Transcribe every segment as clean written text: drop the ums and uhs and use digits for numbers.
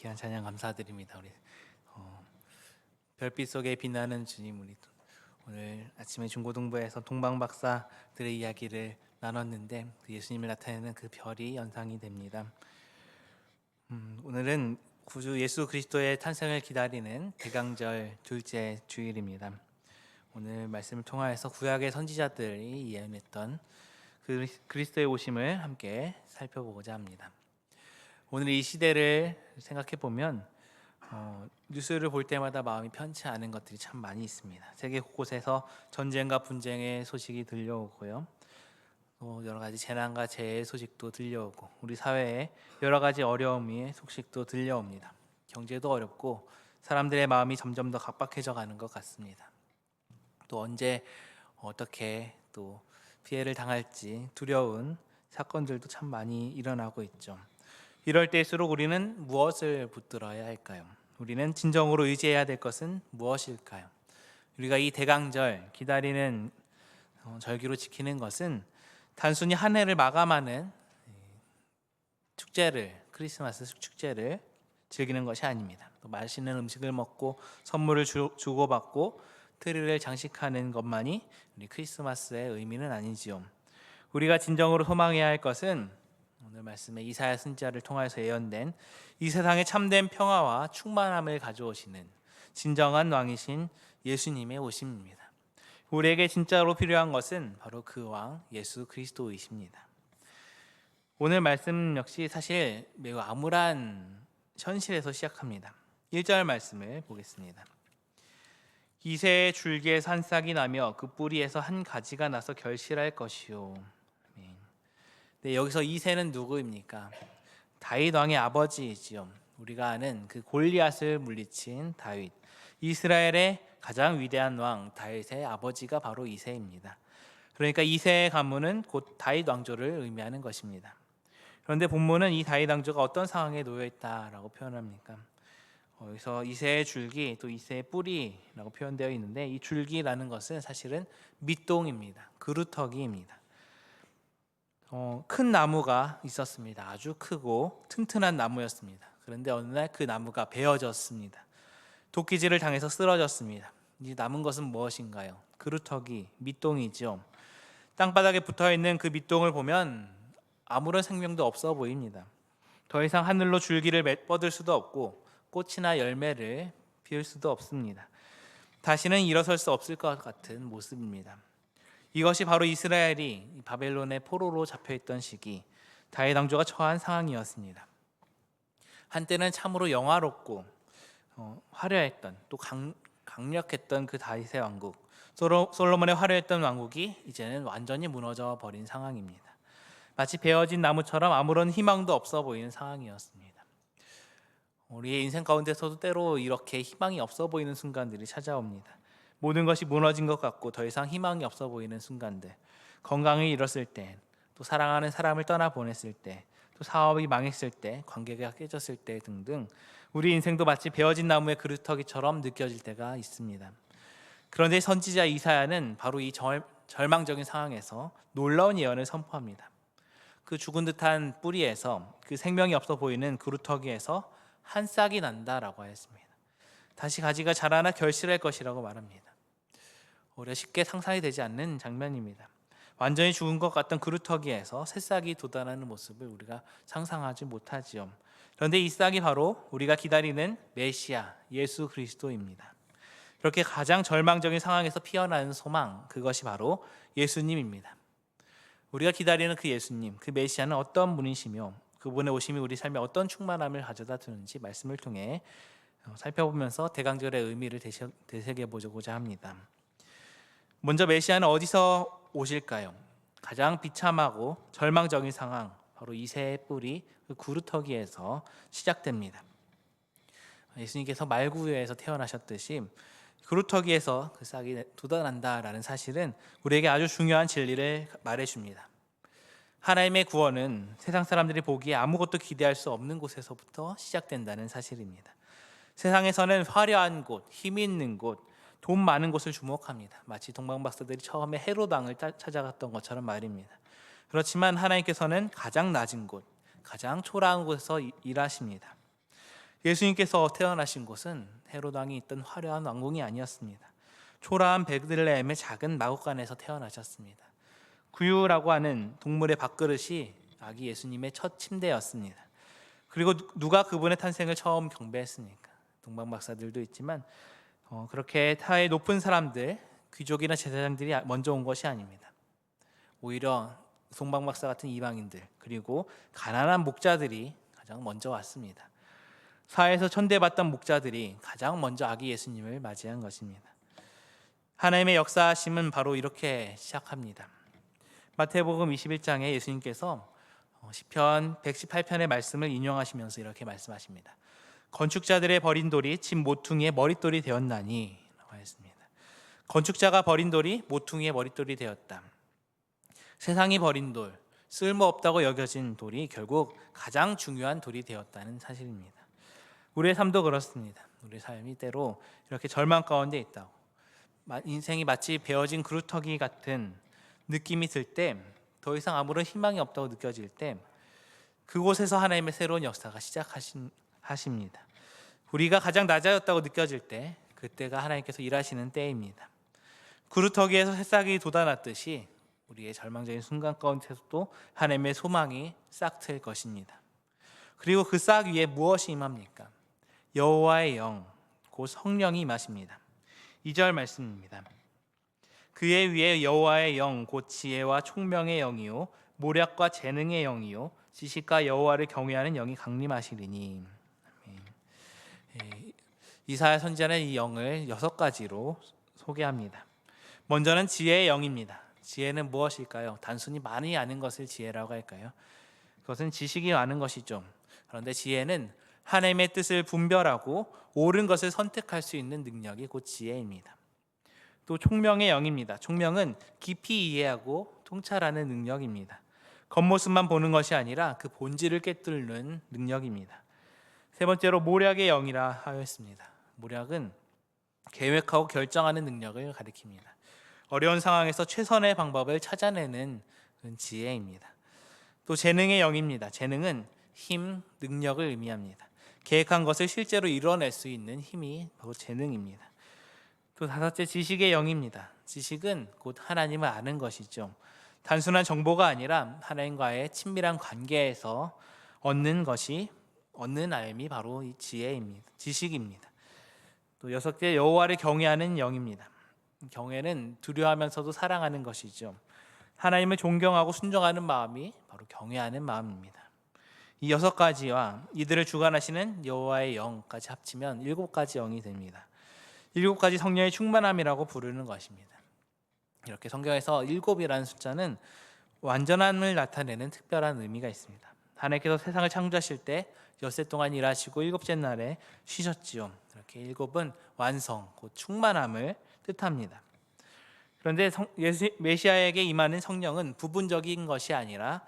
귀한 찬양 감사드립니다. 우리 별빛 속에 빛나는 주님, 우리 오늘 아침에 중고등부에서 동방 박사들의 이야기를 나눴는데 그 예수님을 나타내는 그 별이 연상이 됩니다. 오늘은 구주 예수 그리스도의 탄생을 기다리는 대강절 둘째 주일입니다. 오늘 말씀을 통하여서 구약의 선지자들이 예언했던 그리스도의 오심을 함께 살펴보고자 합니다. 오늘 이 시대를 생각해 보면 뉴스를 볼 때마다 마음이 편치 않은 것들이 참 많이 있습니다. 세계 곳곳에서 전쟁과 분쟁의 소식이 들려오고요. 또 여러 가지 재난과 재해의 소식도 들려오고 우리 사회에 여러 가지 어려움의 소식도 들려옵니다. 경제도 어렵고 사람들의 마음이 점점 더 각박해져 가는 것 같습니다. 또 언제 어떻게 또 피해를 당할지 두려운 사건들도 참 많이 일어나고 있죠. 이럴 때일수록 우리는 무엇을 붙들어야 할까요? 우리는 진정으로 의지해야 될 것은 무엇일까요? 우리가 이 대강절 기다리는 절기로 지키는 것은 단순히 한 해를 마감하는 축제를, 크리스마스 축제를 즐기는 것이 아닙니다. 또 맛있는 음식을 먹고 선물을 주고받고 트리를 장식하는 것만이 우리 크리스마스의 의미는 아니지요. 우리가 진정으로 소망해야 할 것은 오늘 말씀에 이사야 선지자를 통해서 예언된 이 세상에 참된 평화와 충만함을 가져오시는 진정한 왕이신 예수님의 오심입니다. 우리에게 진짜로 필요한 것은 바로 그 왕 예수 그리스도이십니다. 오늘 말씀 역시 사실 매우 암울한 현실에서 시작합니다. 1절 말씀을 보겠습니다. 이새의 줄기에 산싹이 나며 그 뿌리에서 한 가지가 나서 결실할 것이요. 네, 여기서 이새는 누구입니까? 다윗 왕의 아버지이지요. 우리가 아는 그 골리앗을 물리친 다윗, 이스라엘의 가장 위대한 왕 다윗의 아버지가 바로 이새입니다. 그러니까 이새의 가문은 곧 다윗 왕조를 의미하는 것입니다. 그런데 본문은 이 다윗 왕조가 어떤 상황에 놓여 있다라고 표현합니까? 여기서 이새의 줄기 또 이새의 뿌리라고 표현되어 있는데 이 줄기라는 것은 사실은 밑동입니다. 그루터기입니다. 큰 나무가 있었습니다. 아주 크고 튼튼한 나무였습니다. 그런데 어느 날 그 나무가 베어졌습니다. 도끼질을 당해서 쓰러졌습니다. 이제 남은 것은 무엇인가요? 그루터기, 밑동이죠. 땅바닥에 붙어있는 그 밑동을 보면 아무런 생명도 없어 보입니다. 더 이상 하늘로 줄기를 뻗을 수도 없고 꽃이나 열매를 피울 수도 없습니다. 다시는 일어설 수 없을 것 같은 모습입니다. 이것이 바로 이스라엘이 바벨론의 포로로 잡혀있던 시기 다윗 왕조가 처한 상황이었습니다. 한때는 참으로 영화롭고 화려했던 또 강력했던 그 다윗의 왕국, 솔로몬의 화려했던 왕국이 이제는 완전히 무너져 버린 상황입니다. 마치 베어진 나무처럼 아무런 희망도 없어 보이는 상황이었습니다. 우리의 인생 가운데서도 때로 이렇게 희망이 없어 보이는 순간들이 찾아옵니다. 모든 것이 무너진 것 같고 더 이상 희망이 없어 보이는 순간들, 건강을 잃었을 때, 또 사랑하는 사람을 떠나보냈을 때, 또 사업이 망했을 때, 관계가 깨졌을 때 등등 우리 인생도 마치 베어진 나무의 그루터기처럼 느껴질 때가 있습니다. 그런데 선지자 이사야는 바로 이 절망적인 상황에서 놀라운 예언을 선포합니다. 그 죽은 듯한 뿌리에서, 그 생명이 없어 보이는 그루터기에서 한 싹이 난다라고 하였습니다. 다시 가지가 자라나 결실할 것이라고 말합니다. 오히려 쉽게 상상이 되지 않는 장면입니다. 완전히 죽은 것 같던 그루터기에서 새싹이 돋아나는 모습을 우리가 상상하지 못하지요. 그런데 이 싹이 바로 우리가 기다리는 메시아 예수 그리스도입니다. 그렇게 가장 절망적인 상황에서 피어나는 소망, 그것이 바로 예수님입니다. 우리가 기다리는 그 예수님, 그 메시아는 어떤 분이시며 그분의 오심이 우리 삶에 어떤 충만함을 가져다 주는지 말씀을 통해 살펴보면서 대강절의 의미를 되새겨보고자 합니다. 먼저 메시아는 어디서 오실까요? 가장 비참하고 절망적인 상황, 바로 이새의 뿌리, 그 구루터기에서 시작됩니다. 예수님께서 말구유에서 태어나셨듯이 구루터기에서 그 싹이 돋아난다라는 사실은 우리에게 아주 중요한 진리를 말해줍니다. 하나님의 구원은 세상 사람들이 보기에 아무것도 기대할 수 없는 곳에서부터 시작된다는 사실입니다. 세상에서는 화려한 곳, 힘 있는 곳, 돈 많은 곳을 주목합니다. 마치 동방박사들이 처음에 헤롯 왕을 찾아갔던 것처럼 말입니다. 그렇지만 하나님께서는 가장 낮은 곳, 가장 초라한 곳에서 일하십니다. 예수님께서 태어나신 곳은 헤롯 왕이 있던 화려한 왕궁이 아니었습니다. 초라한 베들레헴의 작은 마구간에서 태어나셨습니다. 구유라고 하는 동물의 밥그릇이 아기 예수님의 첫 침대였습니다. 그리고 누가 그분의 탄생을 처음 경배했습니까? 동방 박사들도 있지만 그렇게 타의 높은 사람들, 귀족이나 제사장들이 먼저 온 것이 아닙니다. 오히려 동방 박사 같은 이방인들, 그리고 가난한 목자들이 가장 먼저 왔습니다. 사회에서 천대받던 목자들이 가장 먼저 아기 예수님을 맞이한 것입니다. 하나님의 역사하심은 바로 이렇게 시작합니다. 마태복음 21장에 예수님께서 시편 118편의 말씀을 인용하시면서 이렇게 말씀하십니다. 건축자들의 버린 돌이 집 모퉁이의 머릿돌이 되었나니 라고 했습니다. 건축자가 버린 돌이 모퉁이의 머릿돌이 되었다. 세상이 버린 돌, 쓸모없다고 여겨진 돌이 결국 가장 중요한 돌이 되었다는 사실입니다. 우리의 삶도 그렇습니다. 우리 삶이 때로 이렇게 절망 가운데 있다고, 인생이 마치 베어진 그루터기 같은 느낌이 들 때, 더 이상 아무런 희망이 없다고 느껴질 때, 그곳에서 하나님의 새로운 역사가 시작하십니다. 우리가 가장 낮아졌다고 느껴질 때, 그때가 하나님께서 일하시는 때입니다. 그루터기에서 새싹이 돋아났듯이 우리의 절망적인 순간 가운데서도 하나님의 소망이 싹 틀 것입니다. 그리고 그 싹 위에 무엇이 임합니까? 여호와의 영, 곧 성령이 임하십니다. 2절 말씀입니다. 그의 위에 여호와의 영, 곧 지혜와 총명의 영이요 모략과 재능의 영이요 지식과 여호와를 경외하는 영이 강림하시리니. 이사야 선지자는 이 영을 6가지로 소개합니다. 먼저는 지혜의 영입니다. 지혜는 무엇일까요? 단순히 많이 아는 것을 지혜라고 할까요? 그것은 지식이 많은 것이죠. 그런데 지혜는 하나님의 뜻을 분별하고 옳은 것을 선택할 수 있는 능력이 곧 지혜입니다. 또 총명의 영입니다. 총명은 깊이 이해하고 통찰하는 능력입니다. 겉모습만 보는 것이 아니라 그 본질을 꿰뚫는 능력입니다. 세 번째로 모략의 영이라 하였습니다. 모략은 계획하고 결정하는 능력을 가리킵니다. 어려운 상황에서 최선의 방법을 찾아내는 지혜입니다. 또 재능의 영입니다. 재능은 힘, 능력을 의미합니다. 계획한 것을 실제로 이뤄낼 수 있는 힘이 바로 재능입니다. 또 다섯째, 지식의 영입니다. 지식은 곧 하나님을 아는 것이죠. 단순한 정보가 아니라 하나님과의 친밀한 관계에서 얻는 알미 바로 이 지혜입니다. 지식입니다. 또 여섯째, 여호와를 경외하는 영입니다. 경외는 두려워하면서도 사랑하는 것이죠. 하나님을 존경하고 순종하는 마음이 바로 경외하는 마음입니다. 이 6가지와 이들을 주관하시는 여호와의 영까지 합치면 7가지 영이 됩니다. 7가지 성령의 충만함이라고 부르는 것입니다. 이렇게 성경에서 7이라는 숫자는 완전함을 나타내는 특별한 의미가 있습니다. 하나님께서 세상을 창조하실 때 엿새 동안 일하시고 7째 날에 쉬셨지요. 이렇게 7은 완성, 곧 충만함을 뜻합니다. 그런데 메시아에게 임하는 성령은 부분적인 것이 아니라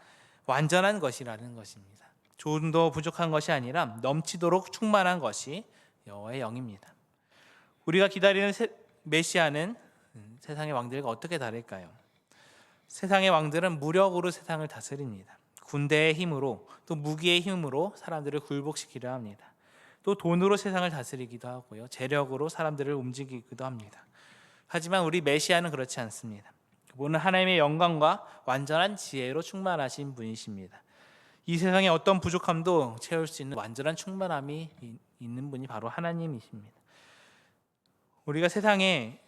완전한 것이라는 것입니다. 조금도 부족한 것이 아니라 넘치도록 충만한 것이 여호와의 영입니다. 우리가 기다리는 메시아는 세상의 왕들과 어떻게 다를까요? 세상의 왕들은 무력으로 세상을 다스립니다. 군대의 힘으로, 또 무기의 힘으로 사람들을 굴복시키려 합니다. 또 돈으로 세상을 다스리기도 하고요, 재력으로 사람들을 움직이기도 합니다. 하지만 우리 메시아는 그렇지 않습니다. 그분은 하나님의 영광과 완전한 지혜로 충만하신 분이십니다. 이 세상의 어떤 부족함도 채울 수 있는 완전한 충만함이 있는 분이 바로 하나님이십니다. 우리가 세상이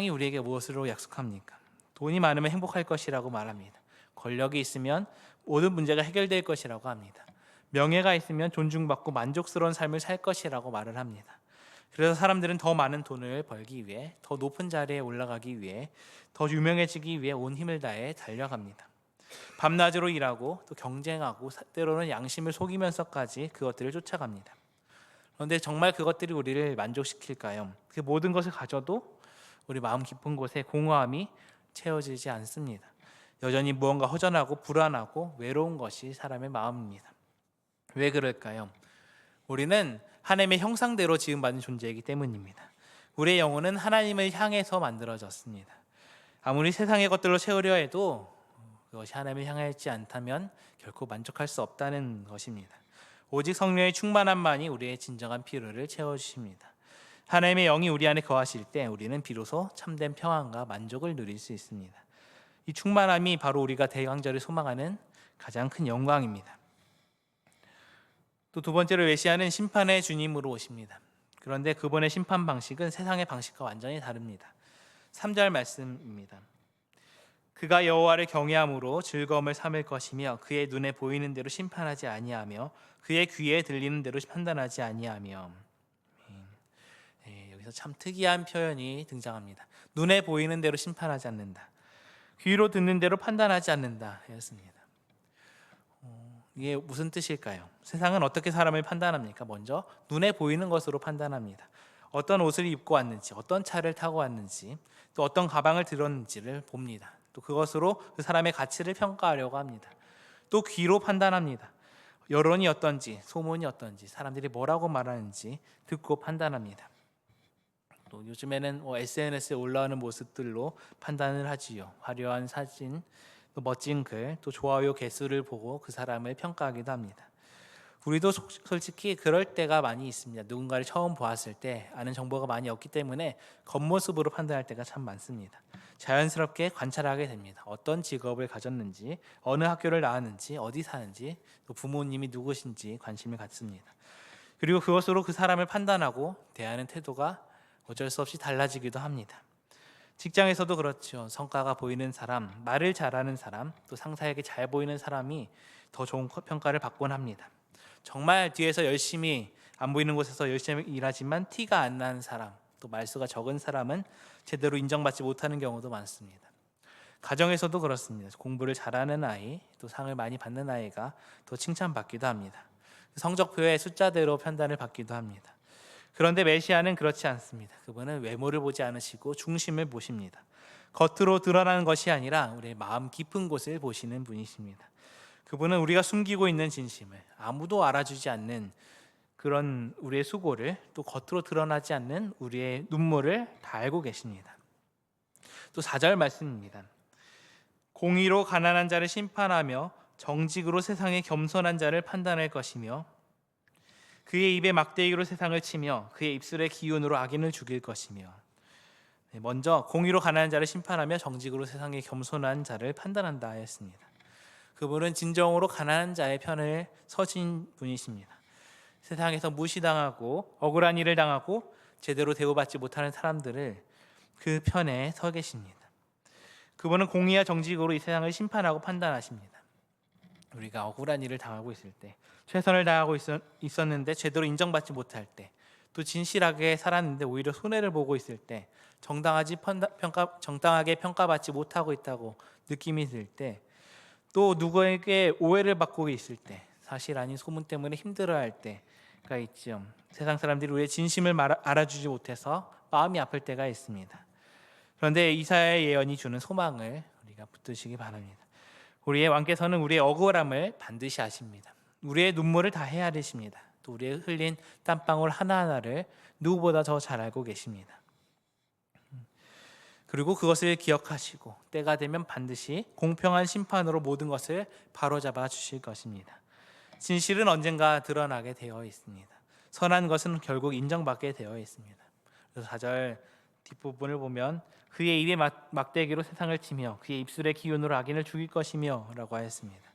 우리에게 무엇으로 약속합니까? 돈이 많으면 행복할 것이라고 말합니다. 권력이 있으면 모든 문제가 해결될 것이라고 합니다. 명예가 있으면 존중받고 만족스러운 삶을 살 것이라고 말을 합니다. 그래서 사람들은 더 많은 돈을 벌기 위해, 더 높은 자리에 올라가기 위해, 더 유명해지기 위해 온 힘을 다해 달려갑니다. 밤낮으로 일하고 또 경쟁하고 때로는 양심을 속이면서까지 그것들을 쫓아갑니다. 그런데 정말 그것들이 우리를 만족시킬까요? 그 모든 것을 가져도 우리 마음 깊은 곳에 공허함이 채워지지 않습니다. 여전히 무언가 허전하고 불안하고 외로운 것이 사람의 마음입니다. 왜 그럴까요? 우리는 하나님의 형상대로 지음받은 존재이기 때문입니다. 우리의 영혼은 하나님을 향해서 만들어졌습니다. 아무리 세상의 것들로 채우려 해도 그것이 하나님을 향하지 않다면 결코 만족할 수 없다는 것입니다. 오직 성령의 충만함만이 우리의 진정한 필요를 채워주십니다. 하나님의 영이 우리 안에 거하실 때 우리는 비로소 참된 평안과 만족을 누릴 수 있습니다. 이 충만함이 바로 우리가 대강절을 소망하는 가장 큰 영광입니다. 또 두 번째로 메시아는 심판의 주님으로 오십니다. 그런데 그분의 심판 방식은 세상의 방식과 완전히 다릅니다. 3절 말씀입니다. 그가 여호와를 경외함으로 즐거움을 삼을 것이며 그의 눈에 보이는 대로 심판하지 아니하며 그의 귀에 들리는 대로 판단하지 아니하며. 여기서 참 특이한 표현이 등장합니다. 눈에 보이는 대로 심판하지 않는다. 귀로 듣는 대로 판단하지 않는다 였습니다. 이게 무슨 뜻일까요? 세상은 어떻게 사람을 판단합니까? 먼저 눈에 보이는 것으로 판단합니다. 어떤 옷을 입고 왔는지, 어떤 차를 타고 왔는지, 또 어떤 가방을 들었는지를 봅니다. 또 그것으로 그 사람의 가치를 평가하려고 합니다. 또 귀로 판단합니다. 여론이 어떤지, 소문이 어떤지, 사람들이 뭐라고 말하는지 듣고 판단합니다. 또 요즘에는 SNS에 올라오는 모습들로 판단을 하지요. 화려한 사진, 또 멋진 글, 또 좋아요 개수를 보고 그 사람을 평가하기도 합니다. 우리도 솔직히 그럴 때가 많이 있습니다. 누군가를 처음 보았을 때 아는 정보가 많이 없기 때문에 겉모습으로 판단할 때가 참 많습니다. 자연스럽게 관찰하게 됩니다. 어떤 직업을 가졌는지, 어느 학교를 나왔는지, 어디 사는지, 또 부모님이 누구신지 관심을 갖습니다. 그리고 그것으로 그 사람을 판단하고 대하는 태도가 어쩔 수 없이 달라지기도 합니다. 직장에서도 그렇죠. 성과가 보이는 사람, 말을 잘하는 사람, 또 상사에게 잘 보이는 사람이 더 좋은 평가를 받곤 합니다. 정말 뒤에서 열심히 안 보이는 곳에서 열심히 일하지만 티가 안 나는 사람, 또 말수가 적은 사람은 제대로 인정받지 못하는 경우도 많습니다. 가정에서도 그렇습니다. 공부를 잘하는 아이, 또 상을 많이 받는 아이가 더 칭찬받기도 합니다. 성적표의 숫자대로 판단을 받기도 합니다. 그런데 메시아는 그렇지 않습니다. 그분은 외모를 보지 않으시고 중심을 보십니다. 겉으로 드러나는 것이 아니라 우리의 마음 깊은 곳을 보시는 분이십니다. 그분은 우리가 숨기고 있는 진심을, 아무도 알아주지 않는 그런 우리의 수고를, 또 겉으로 드러나지 않는 우리의 눈물을 다 알고 계십니다. 또 4절 말씀입니다. 공의로 가난한 자를 심판하며 정직으로 세상의 겸손한 자를 판단할 것이며 그의 입에 막대기로 세상을 치며 그의 입술의 기운으로 악인을 죽일 것이며. 먼저 공의로 가난한 자를 심판하며 정직으로 세상의 겸손한 자를 판단한다 하였습니다. 그분은 진정으로 가난한 자의 편을 서신 분이십니다. 세상에서 무시당하고 억울한 일을 당하고 제대로 대우받지 못하는 사람들을 그 편에 서 계십니다. 그분은 공의와 정직으로 이 세상을 심판하고 판단하십니다. 우리가 억울한 일을 당하고 있을 때, 최선을 다하고 있었는데 제대로 인정받지 못할 때, 또 진실하게 살았는데 오히려 손해를 보고 있을 때, 정당하게 평가받지 못하고 있다고 느낌이 들 때, 또 누구에게 오해를 받고 있을 때, 사실 아닌 소문 때문에 힘들어할 때가 있죠. 세상 사람들이 우리의 진심을 알아주지 못해서 마음이 아플 때가 있습니다. 그런데 이사야의 예언이 주는 소망을 우리가 붙드시기 바랍니다. 우리의 왕께서는 우리의 억울함을 반드시 아십니다. 우리의 눈물을 다 헤아리십니다. 또 우리의 흘린 땀방울 하나하나를 누구보다 더 잘 알고 계십니다. 그리고 그것을 기억하시고 때가 되면 반드시 공평한 심판으로 모든 것을 바로잡아 주실 것입니다. 진실은 언젠가 드러나게 되어 있습니다. 선한 것은 결국 인정받게 되어 있습니다. 그래서 4절 뒷부분을 보면 그의 입에 막대기로 세상을 치며 그의 입술의 기운으로 악인을 죽일 것이며 라고 하였습니다.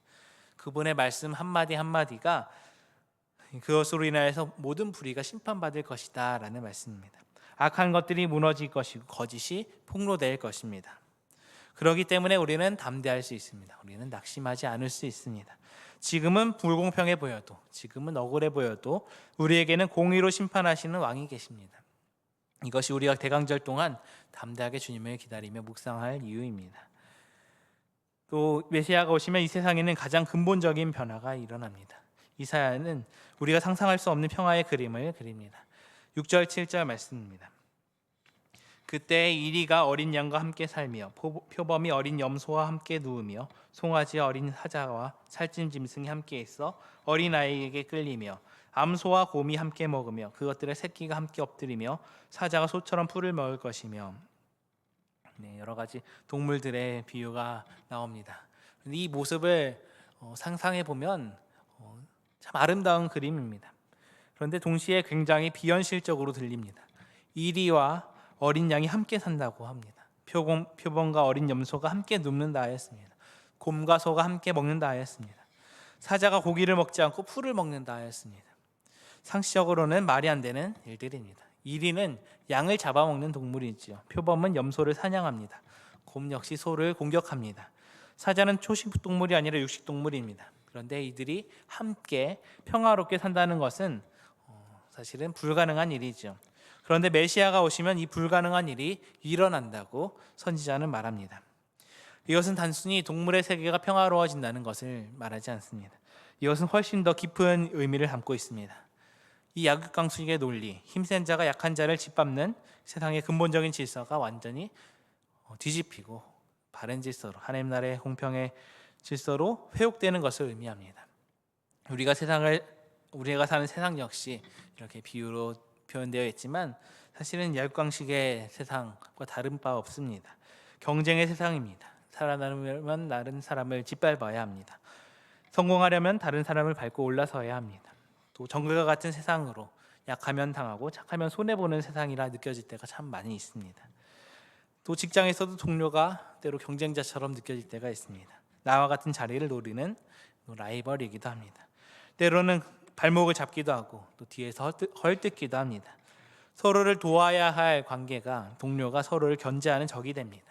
그분의 말씀 한마디 한마디가 그것으로 인하여서 모든 불의가 심판받을 것이다 라는 말씀입니다. 악한 것들이 무너질 것이고 거짓이 폭로될 것입니다. 그렇기 때문에 우리는 담대할 수 있습니다. 우리는 낙심하지 않을 수 있습니다. 지금은 불공평해 보여도, 지금은 억울해 보여도 우리에게는 공의로 심판하시는 왕이 계십니다. 이것이 우리가 대강절 동안 담대하게 주님을 기다리며 묵상할 이유입니다. 또 메시아가 오시면 이 세상에는 가장 근본적인 변화가 일어납니다. 이사야는 우리가 상상할 수 없는 평화의 그림을 그립니다. 6절 7절 말씀입니다. 그때 이리가 어린 양과 함께 살며 표범이 어린 염소와 함께 누우며 송아지 어린 사자와 살찐 짐승이 함께 있어 어린아이에게 끌리며 암소와 곰이 함께 먹으며 그것들의 새끼가 함께 엎드리며 사자가 소처럼 풀을 먹을 것이며. 여러 가지 동물들의 비유가 나옵니다. 이 모습을 상상해 보면 참 아름다운 그림입니다. 그런데 동시에 굉장히 비현실적으로 들립니다. 이리와 어린 양이 함께 산다고 합니다. 표범과 어린 염소가 함께 눕는다 하였습니다. 곰과 소가 함께 먹는다 하였습니다. 사자가 고기를 먹지 않고 풀을 먹는다 하였습니다. 상식적으로는 말이 안 되는 일들입니다. 이리는 양을 잡아먹는 동물이지요. 표범은 염소를 사냥합니다. 곰 역시 소를 공격합니다. 사자는 초식 동물이 아니라 육식 동물입니다. 그런데 이들이 함께 평화롭게 산다는 것은 사실은 불가능한 일이죠. 그런데 메시아가 오시면 이 불가능한 일이 일어난다고 선지자는 말합니다. 이것은 단순히 동물의 세계가 평화로워진다는 것을 말하지 않습니다. 이것은 훨씬 더 깊은 의미를 담고 있습니다. 이 약육강식의 논리, 힘센 자가 약한 자를 짓밟는 세상의 근본적인 질서가 완전히 뒤집히고 바른 질서로, 하나님 나라의 공평의 질서로 회복되는 것을 의미합니다. 우리가 사는 세상 역시 이렇게 비유로 표현되어 있지만 사실은 약육강식의 세상과 다른 바 없습니다. 경쟁의 세상입니다. 살아남으려면 다른 사람을 짓밟아야 합니다. 성공하려면 다른 사람을 밟고 올라서야 합니다. 또 정글과 같은 세상으로 약하면 당하고 착하면 손해보는 세상이라 느껴질 때가 참 많이 있습니다. 또 직장에서도 동료가 때로 경쟁자처럼 느껴질 때가 있습니다. 나와 같은 자리를 노리는 라이벌이기도 합니다. 때로는 발목을 잡기도 하고 또 뒤에서 헐뜯기도 합니다. 서로를 도와야 할 관계가 동료가 서로를 견제하는 적이 됩니다.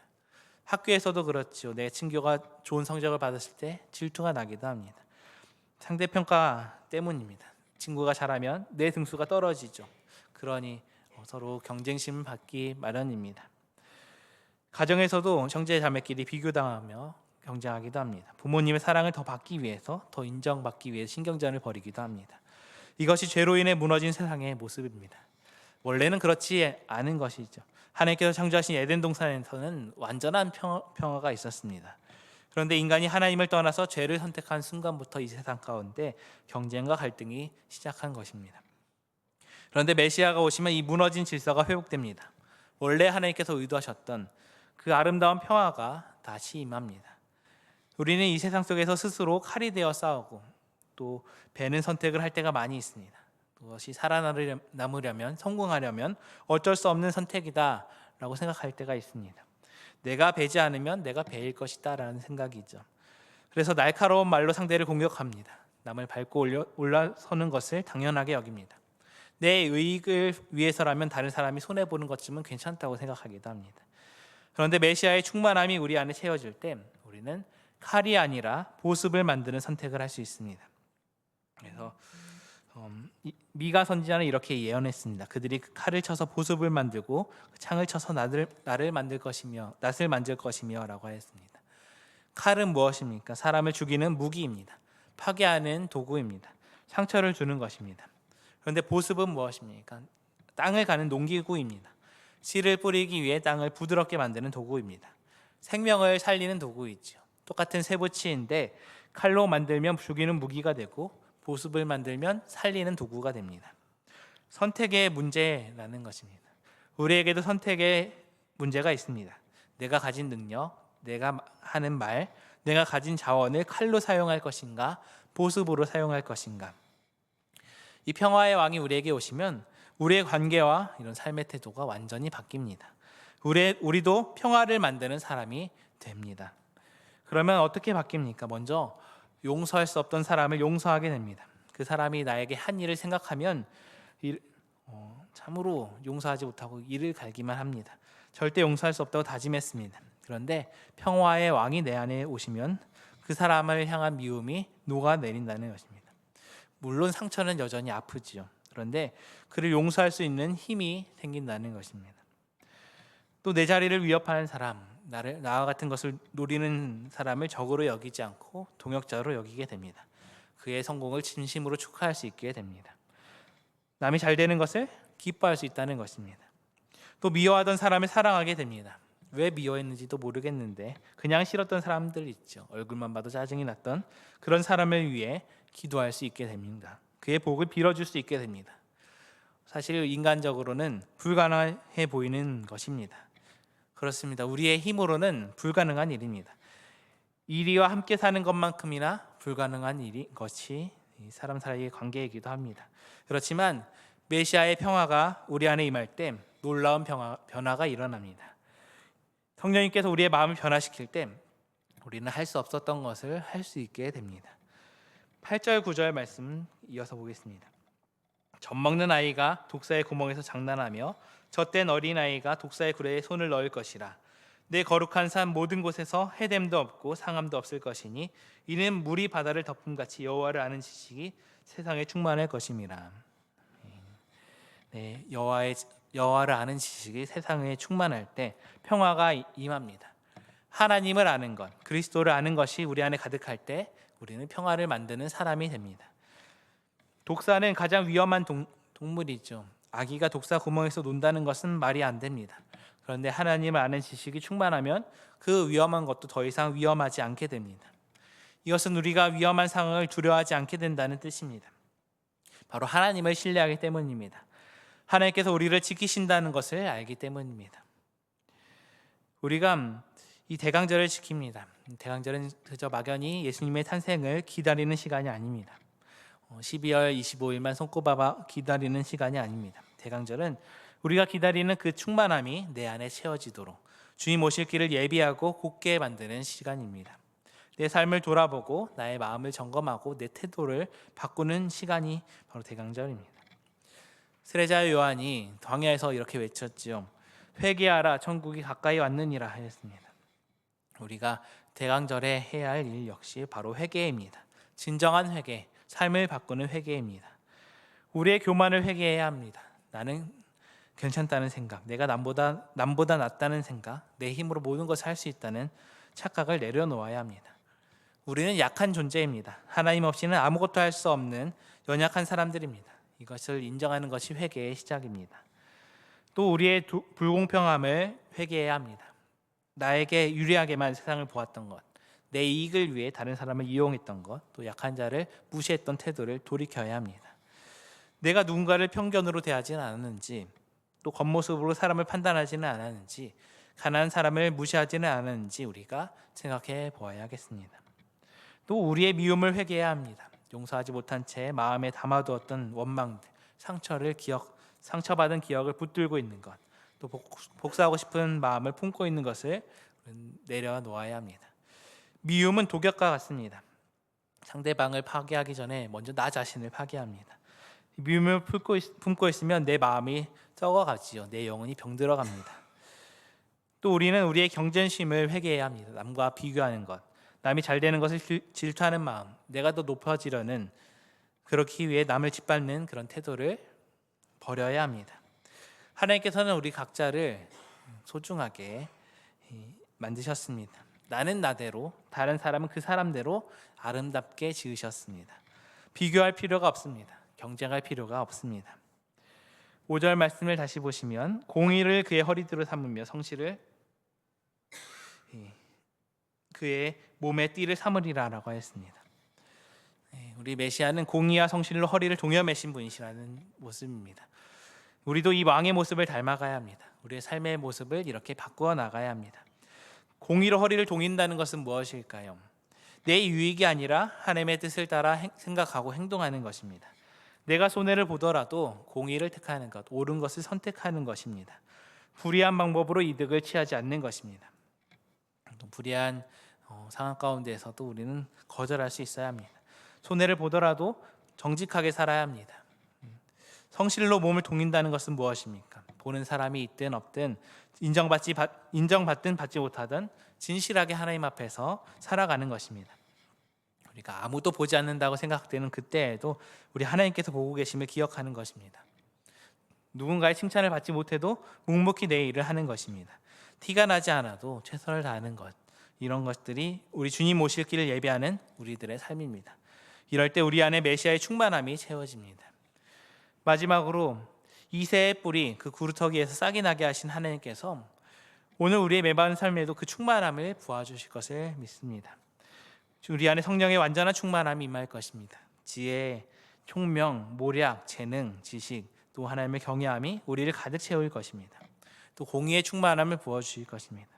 학교에서도 그렇죠. 내 친구가 좋은 성적을 받았을 때 질투가 나기도 합니다. 상대평가 때문입니다. 친구가 잘하면 내 등수가 떨어지죠. 그러니 서로 경쟁심을 받기 마련입니다. 가정에서도 형제 자매끼리 비교당하며 경쟁하기도 합니다. 부모님의 사랑을 더 받기 위해서, 더 인정받기 위해 신경전을 벌이기도 합니다. 이것이 죄로 인해 무너진 세상의 모습입니다. 원래는 그렇지 않은 것이죠. 하나님께서 창조하신 에덴 동산에서는 완전한 평화가 있었습니다. 그런데 인간이 하나님을 떠나서 죄를 선택한 순간부터 이 세상 가운데 경쟁과 갈등이 시작한 것입니다. 그런데 메시아가 오시면 이 무너진 질서가 회복됩니다. 원래 하나님께서 의도하셨던 그 아름다운 평화가 다시 임합니다. 우리는 이 세상 속에서 스스로 칼이 되어 싸우고 또 배는 선택을 할 때가 많이 있습니다. 그것이 살아남으려면, 성공하려면 어쩔 수 없는 선택이다 라고 생각할 때가 있습니다. 내가 배지 않으면 내가 배일 것이다 라는 생각이죠. 그래서 날카로운 말로 상대를 공격합니다. 남을 밟고 올라서는 것을 당연하게 여깁니다. 내 이익을 위해서라면 다른 사람이 손해보는 것쯤은 괜찮다고 생각하기도 합니다. 그런데 메시아의 충만함이 우리 안에 채워질 때 우리는 칼이 아니라 보습을 만드는 선택을 할 수 있습니다. 그래서 미가 선지자는 이렇게 예언했습니다. 그들이 칼을 쳐서 보습을 만들고 창을 쳐서 낫을 만들 것이며 라고 하였습니다. 칼은 무엇입니까? 사람을 죽이는 무기입니다. 파괴하는 도구입니다. 상처를 주는 것입니다. 그런데 보습은 무엇입니까? 땅을 가는 농기구입니다. 씨를 뿌리기 위해 땅을 부드럽게 만드는 도구입니다. 생명을 살리는 도구이죠. 똑같은 세부치인데 칼로 만들면 죽이는 무기가 되고 보습을 만들면 살리는 도구가 됩니다. 선택의 문제라는 것입니다. 우리에게도 선택의 문제가 있습니다. 내가 가진 능력, 내가 하는 말, 내가 가진 자원을 칼로 사용할 것인가, 보습으로 사용할 것인가. 이 평화의 왕이 우리에게 오시면 우리의 관계와 이런 삶의 태도가 완전히 바뀝니다. 우리도 평화를 만드는 사람이 됩니다. 그러면 어떻게 바뀝니까? 먼저 용서할 수 없던 사람을 용서하게 됩니다. 그 사람이 나에게 한 일을 생각하면 참으로 용서하지 못하고 이를 갈기만 합니다. 절대 용서할 수 없다고 다짐했습니다. 그런데 평화의 왕이 내 안에 오시면 그 사람을 향한 미움이 녹아내린다는 것입니다. 물론 상처는 여전히 아프지요. 그런데 그를 용서할 수 있는 힘이 생긴다는 것입니다. 또 내 자리를 위협하는 사람, 나와 같은 것을 노리는 사람을 적으로 여기지 않고 동역자로 여기게 됩니다. 그의 성공을 진심으로 축하할 수 있게 됩니다. 남이 잘 되는 것을 기뻐할 수 있다는 것입니다. 또 미워하던 사람을 사랑하게 됩니다. 왜 미워했는지도 모르겠는데 그냥 싫었던 사람들 있죠. 얼굴만 봐도 짜증이 났던 그런 사람을 위해 기도할 수 있게 됩니다. 그의 복을 빌어줄 수 있게 됩니다. 사실 인간적으로는 불가능해 보이는 것입니다. 그렇습니다. 우리의 힘으로는 불가능한 일입니다. 이리와 함께 사는 것만큼이나 불가능한 것이 이 사람 사이의 관계이기도 합니다. 그렇지만 메시아의 평화가 우리 안에 임할 때 놀라운 변화가 일어납니다. 성령님께서 우리의 마음을 변화시킬 때 우리는 할 수 없었던 것을 할 수 있게 됩니다. 8절 9절 말씀 이어서 보겠습니다. 젖먹는 아이가 독사의 구멍에서 장난하며 젖된 어린아이가 독사의 구레에 손을 넣을 것이라. 내 거룩한 산 모든 곳에서 해됨도 없고 상함도 없을 것이니 이는 물이 바다를 덮음같이 여호와를 아는 지식이 세상에 충만할 것임이라. 네, 여호와를 아는 지식이 세상에 충만할 때 평화가 임합니다. 하나님을 아는 것, 그리스도를 아는 것이 우리 안에 가득할 때 우리는 평화를 만드는 사람이 됩니다. 독사는 가장 위험한 동물이죠. 아기가 독사 구멍에서 논다는 것은 말이 안 됩니다. 그런데 하나님을 아는 지식이 충만하면 그 위험한 것도 더 이상 위험하지 않게 됩니다. 이것은 우리가 위험한 상황을 두려워하지 않게 된다는 뜻입니다. 바로 하나님을 신뢰하기 때문입니다. 하나님께서 우리를 지키신다는 것을 알기 때문입니다. 우리가 이 대강절을 지킵니다. 대강절은 그저 막연히 예수님의 탄생을 기다리는 시간이 아닙니다. 12월 25일만 손꼽아 기다리는 시간이 아닙니다. 대강절은 우리가 기다리는 그 충만함이 내 안에 채워지도록 주님 오실 길을 예비하고 곧게 만드는 시간입니다. 내 삶을 돌아보고 나의 마음을 점검하고 내 태도를 바꾸는 시간이 바로 대강절입니다. 세례자 요한이 광야에서 이렇게 외쳤지요. 회개하라, 천국이 가까이 왔느니라 하였습니다. 우리가 대강절에 해야 할 일 역시 바로 회개입니다. 진정한 회개, 삶을 바꾸는 회개입니다. 우리의 교만을 회개해야 합니다. 나는 괜찮다는 생각, 내가 남보다 낫다는 생각, 내 힘으로 모든 것을 할 수 있다는 착각을 내려놓아야 합니다. 우리는 약한 존재입니다. 하나님 없이는 아무것도 할 수 없는 연약한 사람들입니다. 이것을 인정하는 것이 회개의 시작입니다. 또 우리의 불공평함을 회개해야 합니다. 나에게 유리하게만 세상을 보았던 것, 내 이익을 위해 다른 사람을 이용했던 것, 또 약한 자를 무시했던 태도를 돌이켜야 합니다. 내가 누군가를 편견으로 대하지는 않았는지, 또 겉모습으로 사람을 판단하지는 않았는지, 가난한 사람을 무시하지는 않았는지 우리가 생각해 보아야겠습니다. 또 우리의 미움을 회개해야 합니다. 용서하지 못한 채 마음에 담아두었던 원망들, 상처받은 기억을 붙들고 있는 것, 또 복수하고 싶은 마음을 품고 있는 것을 내려놓아야 합니다. 미움은 독약과 같습니다. 상대방을 파괴하기 전에 먼저 나 자신을 파괴합니다. 미움을 품고 있으면 내 마음이 썩어가지요. 내 영혼이 병들어갑니다. 또 우리는 우리의 경쟁심을 회개해야 합니다. 남과 비교하는 것, 남이 잘 되는 것을 질투하는 마음, 내가 더 높아지려는, 그렇기 위해 남을 짓밟는 그런 태도를 버려야 합니다. 하나님께서는 우리 각자를 소중하게 만드셨습니다. 나는 나대로, 다른 사람은 그 사람대로 아름답게 지으셨습니다. 비교할 필요가 없습니다. 경쟁할 필요가 없습니다. 5절 말씀을 다시 보시면 공의를 그의 허리띠로 삼으며 성실을 그의 몸에 띠를 삼으리라라고 했습니다. 우리 메시아는 공의와 성실로 허리를 동여매신 분이시라는 모습입니다. 우리도 이 왕의 모습을 닮아가야 합니다. 우리의 삶의 모습을 이렇게 바꾸어 나가야 합니다. 공의로 허리를 동인다는 것은 무엇일까요? 내 유익이 아니라 하나님의 뜻을 따라 생각하고 행동하는 것입니다. 내가 손해를 보더라도 공의를 택하는 것, 옳은 것을 선택하는 것입니다. 불의한 방법으로 이득을 취하지 않는 것입니다. 불의한 상황 가운데에서도 우리는 거절할 수 있어야 합니다. 손해를 보더라도 정직하게 살아야 합니다. 성실로 몸을 동인다는 것은 무엇입니까? 보는 사람이 있든 없든 인정받든 받지 못하든 진실하게 하나님 앞에서 살아가는 것입니다. 우리가 아무도 보지 않는다고 생각되는 그때에도 우리 하나님께서 보고 계심을 기억하는 것입니다. 누군가의 칭찬을 받지 못해도 묵묵히 내 일을 하는 것입니다. 티가 나지 않아도 최선을 다하는 것, 이런 것들이 우리 주님 오실 길을 예비하는 우리들의 삶입니다. 이럴 때 우리 안에 메시아의 충만함이 채워집니다. 마지막으로 이새의 뿌리, 그 구루터기에서 싹이 나게 하신 하나님께서 오늘 우리의 매번 삶에도 그 충만함을 부어주실 것을 믿습니다. 우리 안에 성령의 완전한 충만함이 임할 것입니다. 지혜, 총명, 모략, 재능, 지식, 또 하나님의 경외함이 우리를 가득 채울 것입니다. 또 공의의 충만함을 부어주실 것입니다.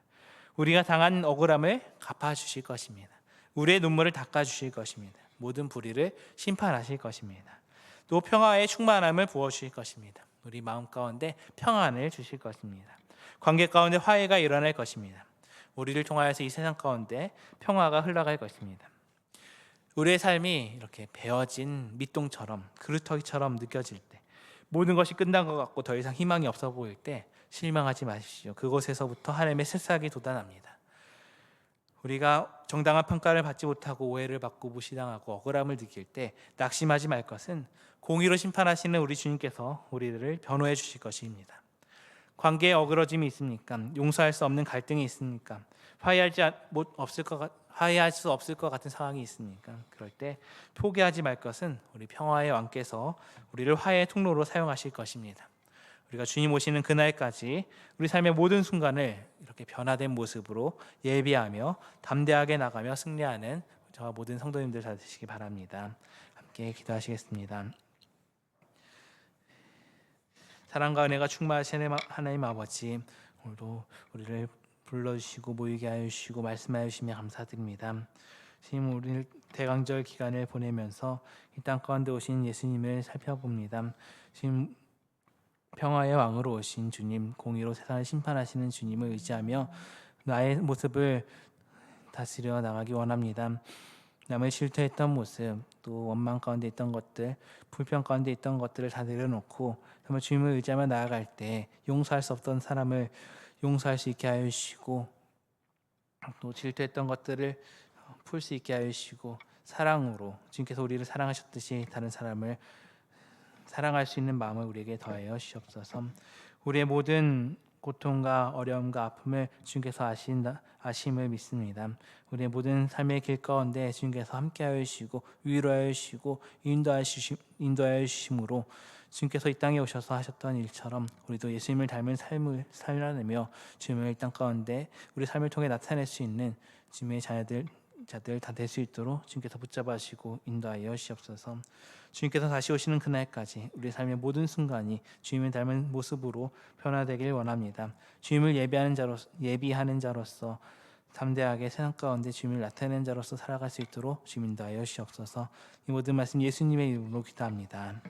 우리가 당한 억울함을 갚아주실 것입니다. 우리의 눈물을 닦아주실 것입니다. 모든 불의를 심판하실 것입니다. 또 평화의 충만함을 부어주실 것입니다. 우리 마음 가운데 평안을 주실 것입니다. 관계 가운데 화해가 일어날 것입니다. 우리를 통하여서 이 세상 가운데 평화가 흘러갈 것입니다. 우리의 삶이 이렇게 베어진 밑동처럼 그루터기처럼 느껴질 때, 모든 것이 끝난 것 같고 더 이상 희망이 없어 보일 때 실망하지 마십시오. 그곳에서부터 하나님의 새싹이 돋아납니다. 우리가 정당한 평가를 받지 못하고 오해를 받고 무시당하고 억울함을 느낄 때 낙심하지 말 것은 공의로 심판하시는 우리 주님께서 우리들을 변호해 주실 것입니다. 관계에 어그러짐이 있습니까? 용서할 수 없는 갈등이 있습니까? 화해할 수 없을 것 같은 상황이 있습니까? 그럴 때 포기하지 말 것은 우리 평화의 왕께서 우리를 화해의 통로로 사용하실 것입니다. 우리가 주님 오시는 그날까지 우리 삶의 모든 순간을 이렇게 변화된 모습으로 예비하며 담대하게 나가며 승리하는 저와 모든 성도님들 다 되시기 바랍니다. 함께 기도하시겠습니다. 사랑과 은혜가 충만하신 하나님 아버지, 오늘도 우리를 불러주시고 모이게 하여 주시고 말씀하여 주시며 감사드립니다. 지금 우리를 대강절 기간을 보내면서 이 땅 가운데 오신 예수님을 살펴봅니다. 지금 평화의 왕으로 오신 주님, 공의로 세상을 심판하시는 주님을 의지하며 나의 모습을 다스려 나가기 원합니다. 남을 질투했던 모습, 또 원망 가운데 있던 것들, 불평 가운데 있던 것들을 다 내려놓고 정말 주님을 의지하며 나아갈 때 용서할 수 없던 사람을 용서할 수 있게 하여 주시고, 또 질투했던 것들을 풀 수 있게 하여 주시고, 사랑으로 주님께서 우리를 사랑하셨듯이 다른 사람을 사랑할 수 있는 마음을 우리에게 더하여 주시옵소서. 우리의 모든 고통과 어려움과 아픔을 주님께서 아심을 믿습니다. 우리의 모든 삶의 길 가운데 주님께서 함께하여 주시고 위로하여 주시고 인도하여 주심으로 주님께서 이 땅에 오셔서 하셨던 일처럼 우리도 예수님을 닮은 삶을 살아내며 주님을 이 땅 가운데 우리 삶을 통해 나타낼 수 있는 주님의 자들 다 될 수 있도록 주님께서 붙잡아 주시고 인도하여 주시옵소서. 주님께서 다시 오시는 그날까지 우리 삶의 모든 순간이 주님을 닮은 모습으로 변화되길 원합니다. 주님을 예비하는 자로서 담대하게 세상 가운데 주님을 나타내는 자로서 살아갈 수 있도록 주님 인도하여 주시옵소서. 이 모든 말씀 예수님의 이름으로 기도합니다.